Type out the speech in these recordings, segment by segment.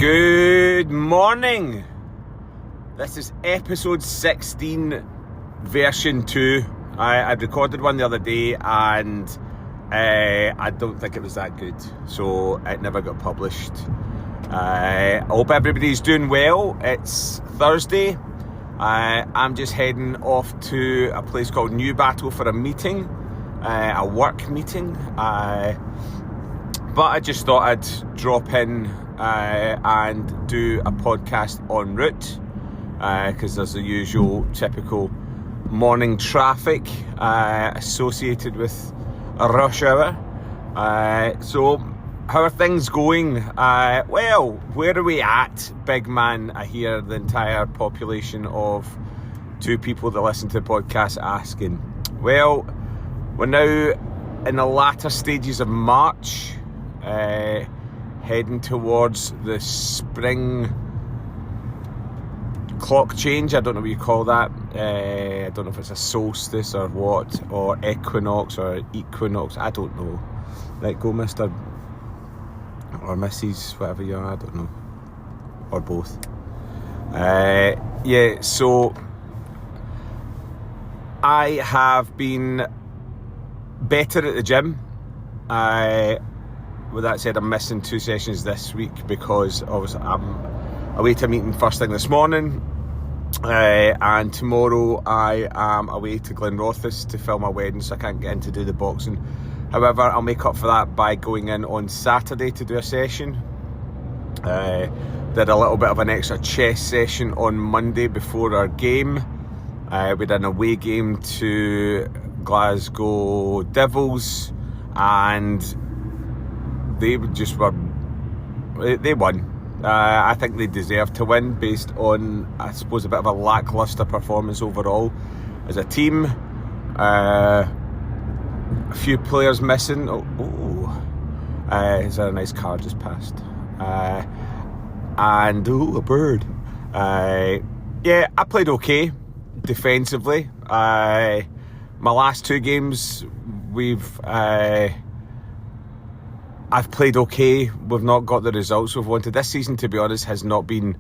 Good morning. This is episode 16, version 2. I recorded one the other day and I don't think it was that good, so it never got published. I hope everybody's doing well. It's Thursday. I'm just heading off to a place called Newbattle for a meeting, a work meeting. But I just thought I'd drop in and do a podcast en route, because there's the usual typical morning traffic associated with a rush hour. So how are things going? Well, where are we at, big man? I hear the entire population of 2 people that listen to the podcast asking. Well, we're now in the latter stages of March, heading towards the spring clock change. I don't know what you call that. I don't know if it's a solstice or what, or equinox or equinox. I don't know. Let go, Mr. or Mrs. whatever you are. I don't know, or both. Yeah. So I have been better at the gym. With that said, I'm missing 2 sessions this week because obviously I'm away to a meeting first thing this morning, and tomorrow I am away to Glenrothes to film a wedding, so I can't get in to do the boxing. However, I'll make up for that by going in on Saturday to do a session. Did a little bit of an extra chest session on Monday before our game. We did an away game to Glasgow Devils, and they won. I think they deserve to win based on, I suppose, a bit of a lacklustre performance overall as a team. A few players missing. Is there a nice car just passed? And a bird. Yeah, I played okay defensively. My last 2 games, I've played okay. We've not got the results we've wanted. This season, to be honest, has not been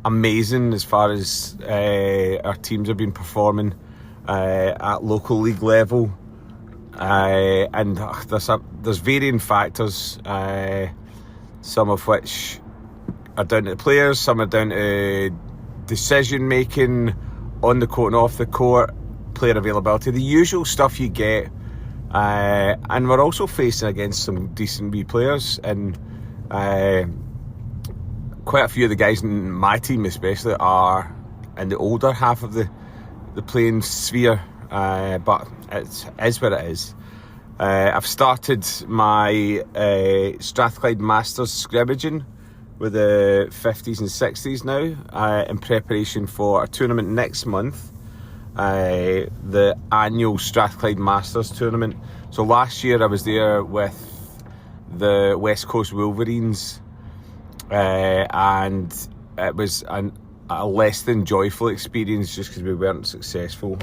amazing as far as our teams have been performing at local league level. And there's varying factors, some of which are down to the players, some are down to decision making on the court and off the court, player availability, the usual stuff you get. And we're also facing against some decent wee players, and quite a few of the guys in my team especially are in the older half of the playing sphere, but it is what it is. I've started my Strathclyde Masters scrimmaging with the 50s and 60s now, in preparation for a tournament next month. The annual Strathclyde Masters tournament. So last year I was there with the West Coast Wolverines, and it was a less than joyful experience just because we weren't successful.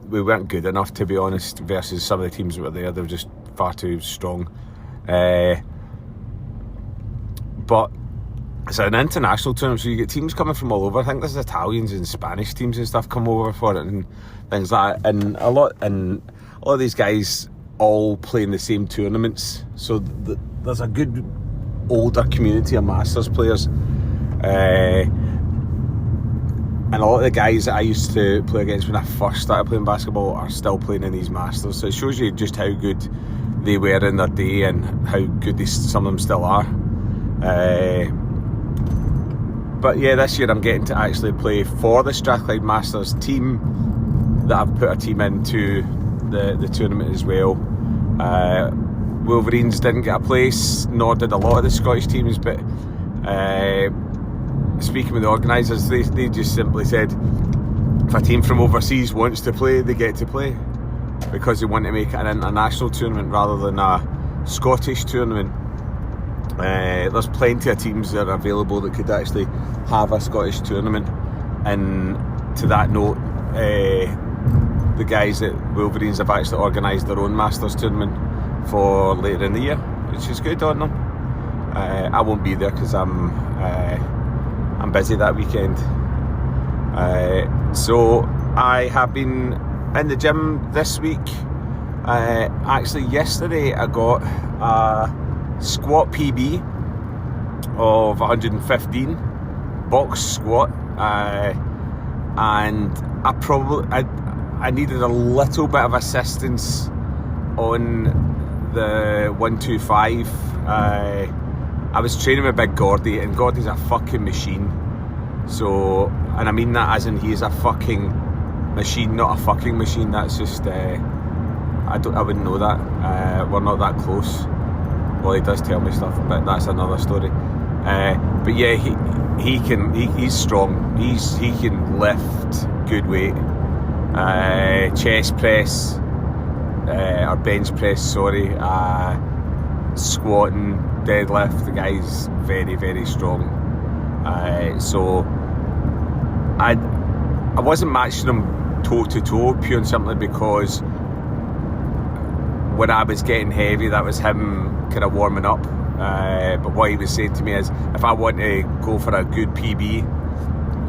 We weren't good enough, to be honest, versus some of the teams that were there. They were just far too strong. But it's an international tournament, so you get teams coming from all over. I think there's Italians and Spanish teams and stuff come over for it and things like that. And a lot of these guys all play in the same tournaments. So there's a good older community of Masters players. And a lot of the guys that I used to play against when I first started playing basketball are still playing in these Masters. So it shows you just how good they were in their day and how good some of them still are. But yeah, this year I'm getting to actually play for the Strathclyde Masters team that I've put a team into the tournament as well. Wolverines didn't get a place, nor did a lot of the Scottish teams, but speaking with the organisers, they just simply said if a team from overseas wants to play, they get to play, because they want to make it an international tournament rather than a Scottish tournament. There's plenty of teams that are available that could actually have a Scottish tournament, and to that note, the guys at Wolverines have actually organised their own Masters tournament for later in the year, which is good on them. I won't be there because I'm busy that weekend. So I have been in the gym this week. Actually, yesterday I got a squat PB of 115 box squat, and I needed a little bit of assistance on the 125. I was training with Big Gordy, and Gordy's a fucking machine. So, and I mean that as in he is a fucking machine, not a fucking machine. That's just I wouldn't know that. We're not that close. Well, he does tell me stuff, but that's another story. But yeah, he's strong. He can lift good weight. Chest press, or bench press, sorry. Squatting, deadlift. The guy's very, very strong. So I wasn't matching him toe to toe, pure and simply because when I was getting heavy, that was him kind of warming up. But what he was saying to me is, if I want to go for a good PB,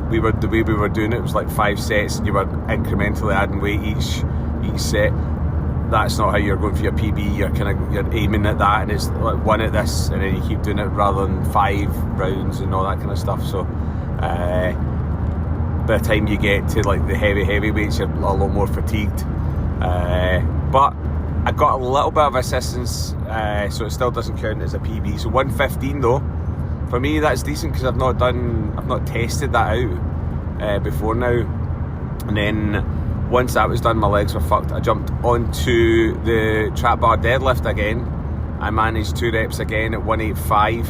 the way we were doing it was like 5 sets, and you were incrementally adding weight each set. That's not how you're going for your PB. You're aiming at that, and it's like 1 at this, and then you keep doing it rather than 5 rounds and all that kind of stuff. So by the time you get to like the heavy weights, you're a lot more fatigued. But I got a little bit of assistance, so it still doesn't count as a PB. So 115 though, for me that's decent because I've not tested that out before now. And then once that was done, my legs were fucked. I jumped onto the trap bar deadlift again. I managed 2 reps again at 185.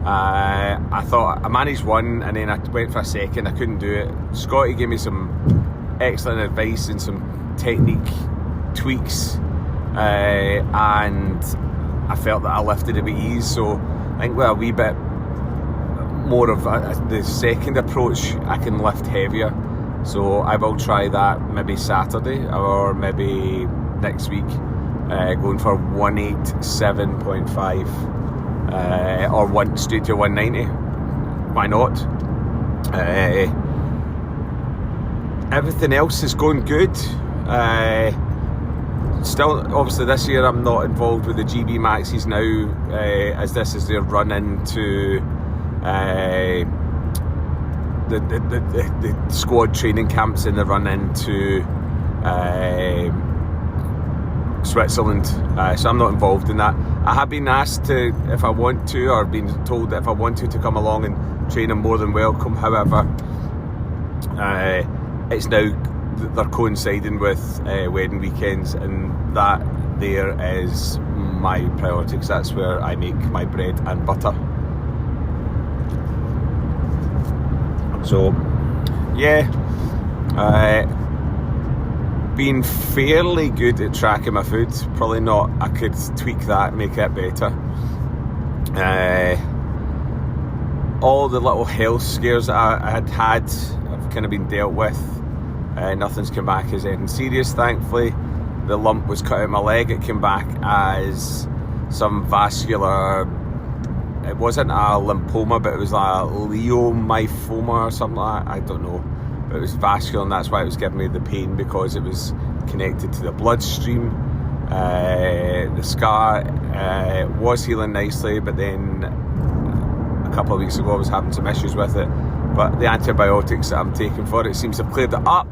I thought I managed 1, and then I went for a second. I couldn't do it. Scotty gave me some excellent advice and some technique tweaks, and I felt that I lifted it with ease. So I think with a wee bit more of the second approach, I can lift heavier. So I will try that maybe Saturday or maybe next week, going for 187.5 or straight to 190. Why not? Everything else is going good. Still, obviously this year I'm not involved with the GB Maxis now, as this is their run into the squad training camps, and the run into Switzerland. So I'm not involved in that. I have been asked to, if I want to, or been told that if I want to come along and train, I'm more than welcome. However, it's now they're coinciding with wedding weekends, and that there is my priority because that's where I make my bread and butter. So yeah, been fairly good at tracking my food. Probably not, I could tweak that, make it better. All the little health scares that I had have kind of been dealt with. Nothing's come back as anything serious, thankfully. The lump was cut out my leg. It came back as some vascular, it wasn't a lymphoma, but it was a leiomyphoma or something like that. I don't know, but it was vascular, and that's why it was giving me the pain, because it was connected to the bloodstream. The scar was healing nicely, but then a couple of weeks ago I was having some issues with it. But the antibiotics that I'm taking for it seems to have cleared it up.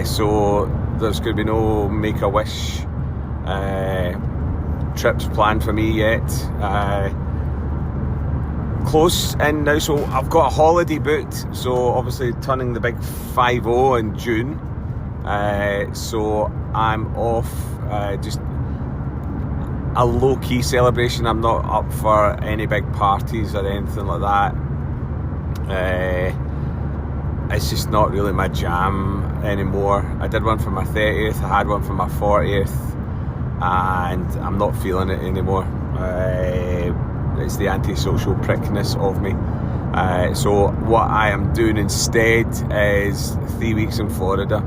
So there's going to be no Make-A-Wish trips planned for me yet. Close in now, so I've got a holiday booked. So obviously turning the big 5-0 in June. So I'm off, just a low-key celebration. I'm not up for any big parties or anything like that. It's just not really my jam anymore. I did one for my 30th, I had one for my 40th, and I'm not feeling it anymore. It's the antisocial prickness of me. So what I am doing instead is 3 weeks in Florida,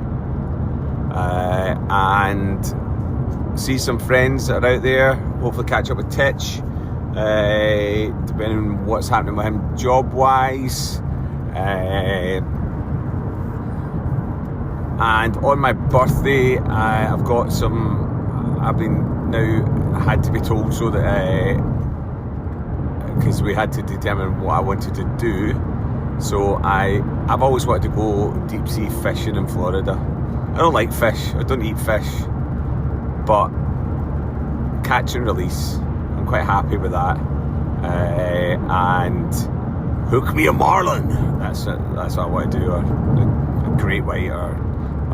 and see some friends that are out there, hopefully catch up with Titch, depending on what's happening with him job-wise. And on my birthday, I've got some. I've been now had to be told so that because we had to determine what I wanted to do. So I've always wanted to go deep sea fishing in Florida. I don't like fish. I don't eat fish, but catch and release, I'm quite happy with that. And hook me a marlin. That's what I want to do, or a great white, or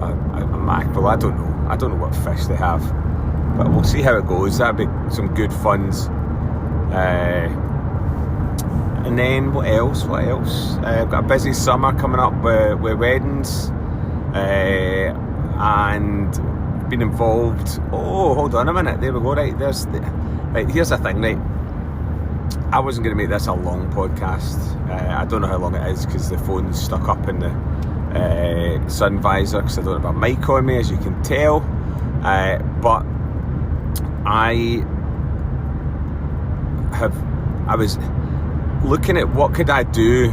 a mackerel. I don't know what fish they have, but we'll see how it goes. That'd be some good funs. And then what else? I've got a busy summer coming up with weddings, and been involved. Oh, hold on a minute. There we go. Right, here's the thing. Right, I wasn't going to make this a long podcast. I don't know how long it is because the phone's stuck up in the sun visor because I don't have a mic on me, as you can tell. But I was looking at what could I do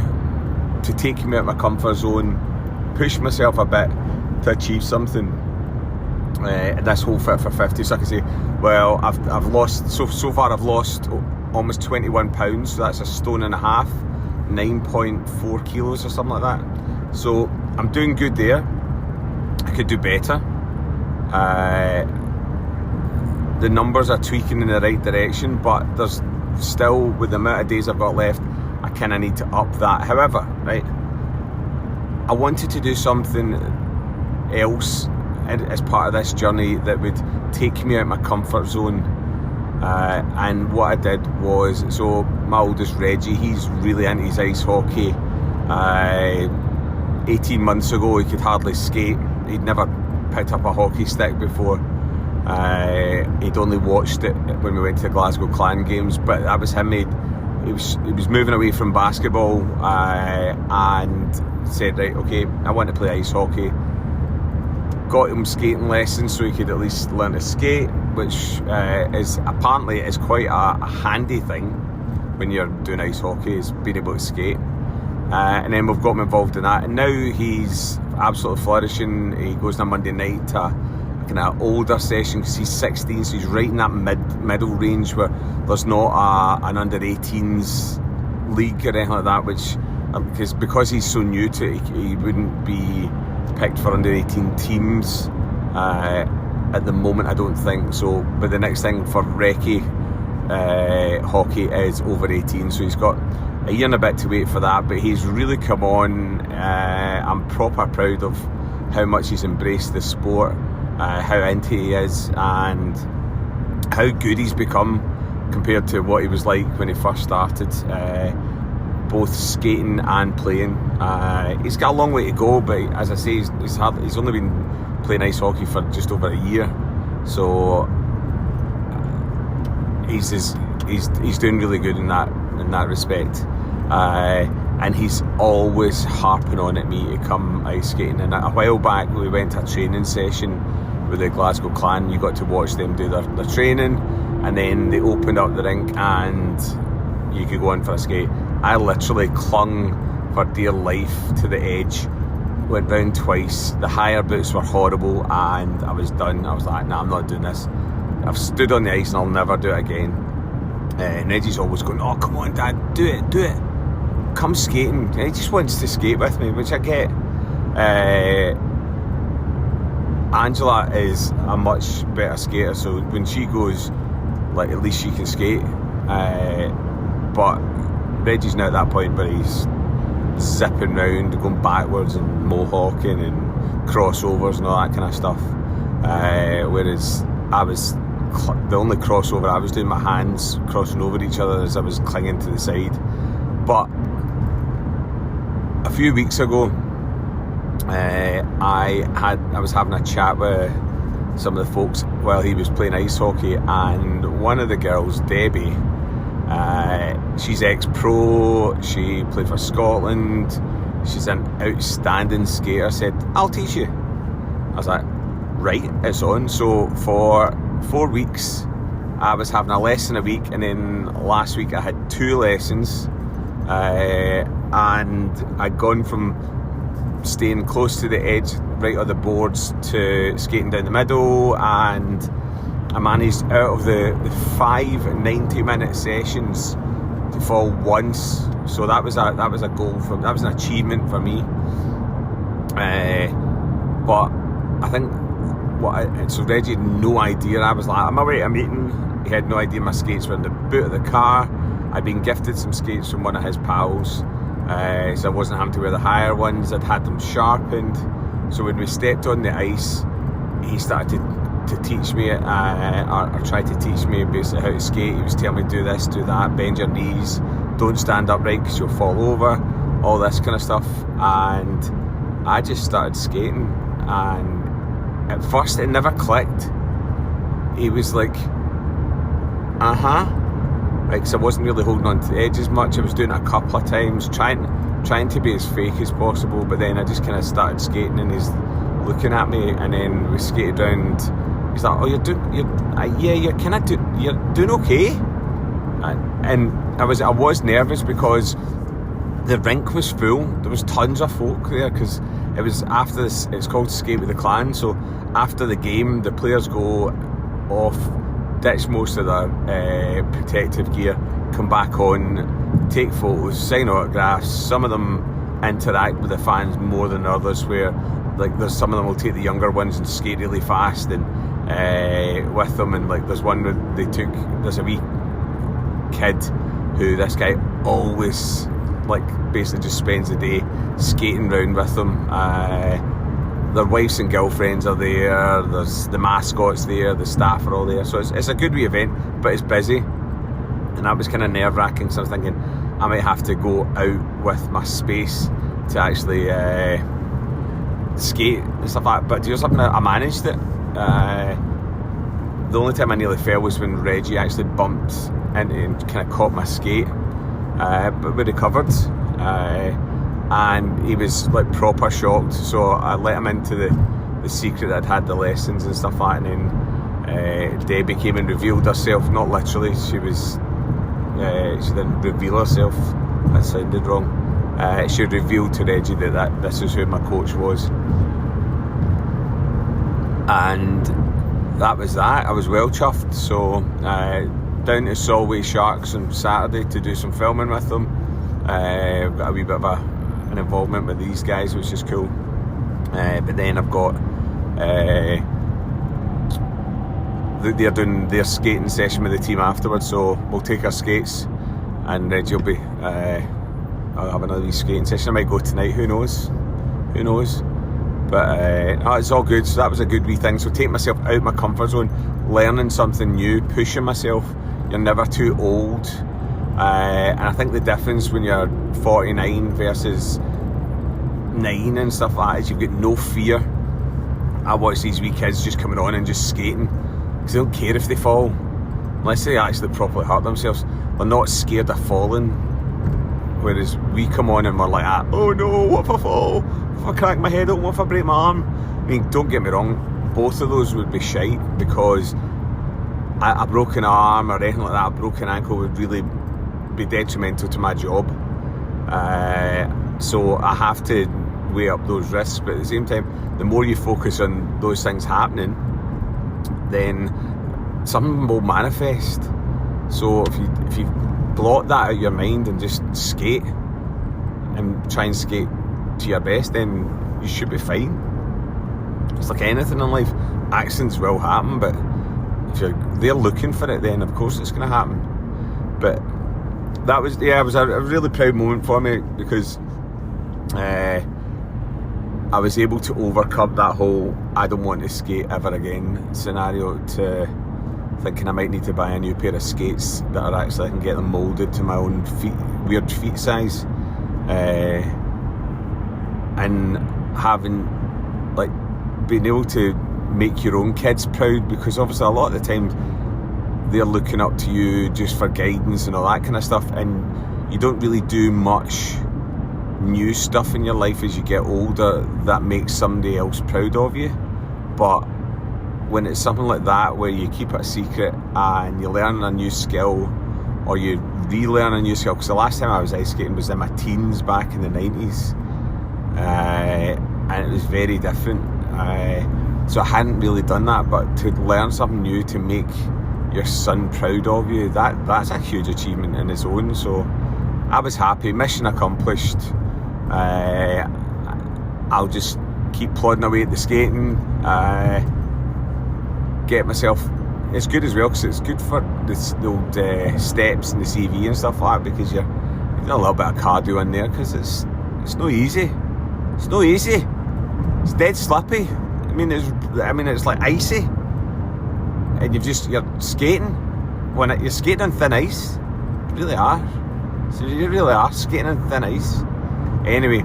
to take me out of my comfort zone, push myself a bit to achieve something. This whole Fit for 50, so I can say, well, I've lost so far. I've lost almost 21 pounds, so that's a stone and a half, 9.4 kilos or something like that. So I'm doing good there. I could do better. The numbers are tweaking in the right direction, but there's still, with the amount of days I've got left, I kind of need to up that. However, right, I wanted to do something else as part of this journey that would take me out of my comfort zone. And what I did was, so my oldest Reggie, he's really into his ice hockey. 18 months ago, he could hardly skate. He'd never picked up a hockey stick before. He'd only watched it when we went to the Glasgow Clan games, but that was him. He was moving away from basketball and said, right, okay, I want to play ice hockey. Got him skating lessons so he could at least learn to skate, which is apparently quite a handy thing when you're doing ice hockey, is being able to skate. And then we've got him involved in that, and now he's absolutely flourishing. He goes on a Monday night to kind of older session because he's 16, so he's right in that middle range where there's not an under 18s league or anything like that, which because he's so new to it, he wouldn't be picked for under 18 teams at the moment, I don't think so. But the next thing for recce hockey is over 18, so he's got a year and a bit to wait for that, but he's really come on. I'm proper proud of how much he's embraced the sport, how into he is, and how good he's become compared to what he was like when he first started, both skating and playing. He's got a long way to go, but as I say, he's only been playing ice hockey for just over a year, so he's doing really good in that respect. And he's always harping on at me to come ice skating. And a while back we went to a training session with the Glasgow Clan. You got to watch them do their training, and then they opened up the rink and you could go in for a skate. I literally clung for dear life to the edge, went round twice. The higher boots were horrible and I was done. I was like, nah, I'm not doing this. I've stood on the ice and I'll never do it again. And Reggie's always going, oh, come on, Dad, do it. Come skating. He just wants to skate with me, which I get. Angela is a much better skater, so when she goes, like, at least she can skate. But Reggie's now at that point where he's zipping round, going backwards and mohawking and crossovers and all that kind of stuff. Whereas I was, the only crossover I was doing, my hands crossing over each other as I was clinging to the side. But a few weeks ago, I was having a chat with some of the folks while he was playing ice hockey, and one of the girls, Debbie, she's ex-pro, she played for Scotland, she's an outstanding skater, said, I'll teach you. I was like, right, it's on. So for 4 weeks I was having a lesson a week, and then last week I had 2 lessons, and I'd gone from staying close to the edge, right on the boards, to skating down the middle, and I managed out of the 5 90-minute sessions to fall once. So that was a goal that was an achievement for me. But I think so Reggie had no idea. I was like, I'm away at a meeting. He had no idea my skates were in the boot of the car. I'd been gifted some skates from one of his pals, so I wasn't having to wear the higher ones. I'd had them sharpened. So when we stepped on the ice, he started to teach me, or tried to teach me basically how to skate. He was telling me, do this, do that, bend your knees, don't stand upright because you'll fall over, all this kind of stuff. And I just started skating, and at first it never clicked. He was like, like, so I wasn't really holding on to the edge as much. I was doing it a couple of times, trying to be as fake as possible, but then I just kind of started skating, and he's looking at me, and then we skated around. He's like, oh, you're doing okay. And I was nervous because the rink was full. There was tons of folk there, because it was after this. It's called Skate with the Clan. So after the game, the players go off, ditch most of their protective gear, come back on, take photos, sign autographs. Some of them interact with the fans more than others, where like there's some of them will take the younger ones and skate really fast and with them, and like there's one where there's a wee kid who this guy always like basically just spends the day skating around with them. Their wives and girlfriends are there, there's the mascots there, the staff are all there, so it's a good wee event, but it's busy, and that was kind of nerve-wracking. So I was thinking I might have to go out with my space to actually skate and stuff like that. But do you know something, I managed it. The only time I nearly fell was when Reggie actually bumped into and kind of caught my skate, but we recovered, and he was like proper shocked. So I let him into the secret that I'd had the lessons and stuff like that. And then Debbie came and revealed herself, not literally, she didn't reveal herself, that sounded wrong. She revealed to Reggie that this is who my coach was, and that was that. I was well chuffed. So down to Solway Sharks on Saturday to do some filming with them. Got a wee bit of an involvement with these guys, which is cool. But then I've got they're doing their skating session with the team afterwards, so we'll take our skates, and Reggie will be I'll have another wee skating session. I might go tonight, who knows, but it's all good. So that was a good wee thing. So taking myself out of my comfort zone, learning something new, pushing myself. You're never too old, and I think the difference when you're 49 versus 9 and stuff like that is you've got no fear. I watch these wee kids just coming on and just skating because they don't care if they fall, unless they actually properly hurt themselves. They're not scared of falling, whereas we come on and we're like, oh no, what if I fall? What if I crack my head open? What if I break my arm? I mean, don't get me wrong, both of those would be shite, because a broken arm or anything like that, a broken ankle, would really be detrimental to my job. So I have to weigh up those risks, but at the same time, the more you focus on those things happening, then something will manifest. So if you blot that out of your mind and just skate and try and skate to your best, then you should be fine. It's like anything in life, accidents will happen, but if they're looking for it, then of course it's going to happen. But that was, it was a really proud moment for me, because I was able to overcome that whole I don't want to skate ever again scenario to thinking I might need to buy a new pair of skates that are actually, I can get them moulded to my own weird feet size, and having like being able to make your own kids proud, because obviously a lot of the time they're looking up to you just for guidance and all that kind of stuff, and you don't really do much new stuff in your life as you get older that makes somebody else proud of you. But when it's something like that where you keep it a secret and you learn a new skill, or you relearn a new skill, because the last time I was ice skating was in my teens back in the 90s, and it was very different, so I hadn't really done that. But to learn something new, to make your son proud of you, that's a huge achievement in its own. So I was happy, mission accomplished. I'll just keep plodding away at the skating, get myself, it's good as well, because it's good for the old steps and the CV and stuff like that, because you're getting a little bit of cardio in there, because it's no easy. It's no easy. It's dead slippy. I mean, it's like icy, and you're skating you're skating on thin ice. You really are. So you really are skating on thin ice. Anyway,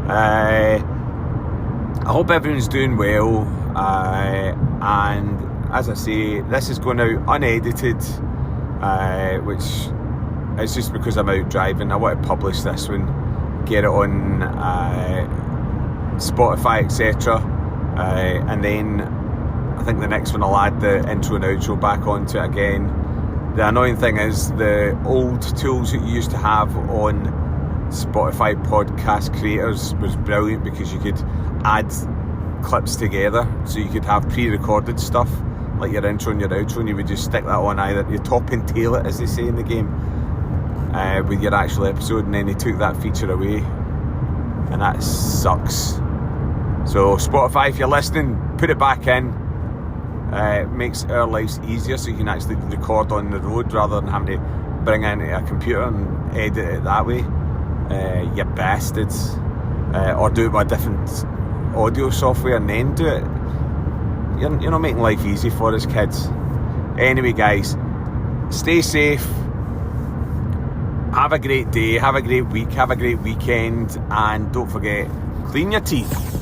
I hope everyone's doing well, and as I say, this is going out unedited, which is just because I'm out driving. I want to publish this one, get it on Spotify, etc. And then I think the next one I'll add the intro and outro back onto it again. The annoying thing is the old tools that you used to have on Spotify podcast creators was brilliant, because you could add clips together, so you could have pre-recorded stuff like your intro and your outro, and you would just stick that on either you top and tail it, as they say in the game, with your actual episode, and then they took that feature away, and that sucks. So Spotify, if you're listening, put it back in. It makes our lives easier, so you can actually record on the road rather than having to bring in a computer and edit it that way, you bastards. Or do it with a different audio software and then do it. You're not making life easy for us kids. Anyway guys, stay safe, have a great day, have a great week, have a great weekend, and don't forget, clean your teeth.